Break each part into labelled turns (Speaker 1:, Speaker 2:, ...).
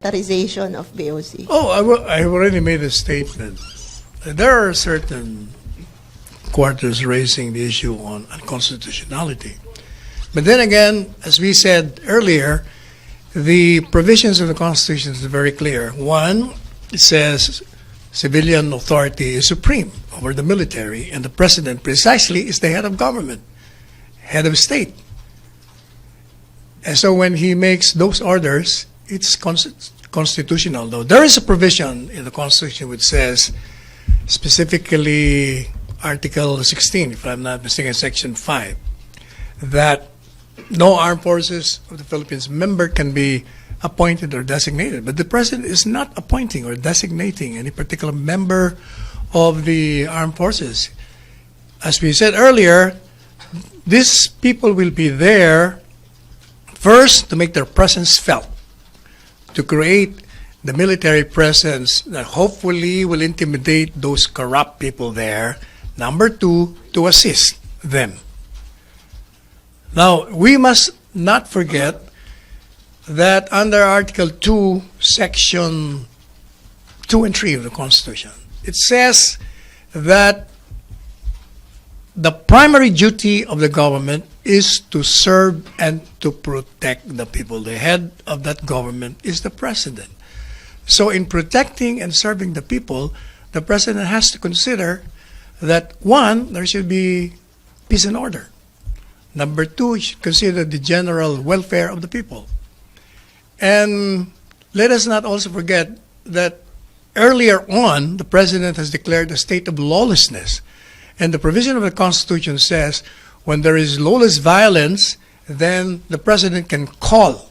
Speaker 1: militarization of BOC?
Speaker 2: Oh, I've already made a statement. There are certain quarters raising the issue on unconstitutionality. But then again, as we said earlier, the provisions of the Constitution is very clear. One, it says civilian authority is supreme over the military, and the president precisely is the head of government, head of state. And so when he makes those orders, it's constitutional. Though there is a provision in the Constitution which says, specifically Article 16, if I'm not mistaken, Section 5, that no armed forces of the Philippines member can be appointed or designated. But the president is not appointing or designating any particular member of the armed forces. As we said earlier, these people will be there first to make their presence felt, to create the military presence that hopefully will intimidate those corrupt people there. Number two, to assist them. Now, we must not forget that under Article 2, Section 2 and 3 of the Constitution, it says that the primary duty of the government is to serve and to protect the people. The head of that government is the president. So in protecting and serving the people, the president has to consider that, one, there should be peace and order. Number two, he should consider the general welfare of the people. And let us not also forget that earlier on, the president has declared a state of lawlessness. And the provision of the Constitution says when there is lawless violence, then the president can call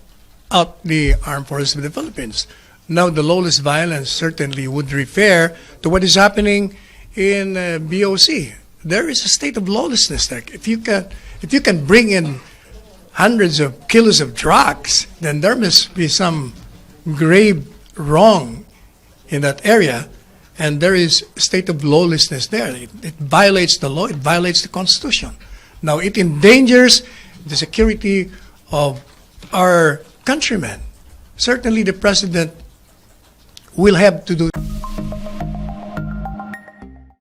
Speaker 2: out the armed forces of the Philippines. Now, the lawless violence certainly would refer to what is happening in BOC. There is a state of lawlessness there. If you can bring in hundreds of kilos of drugs, then there must be some grave wrong in that area. And there is a state of lawlessness there. It violates the law, it violates the Constitution. Now, it endangers the security of our countrymen. Certainly, the president will have to do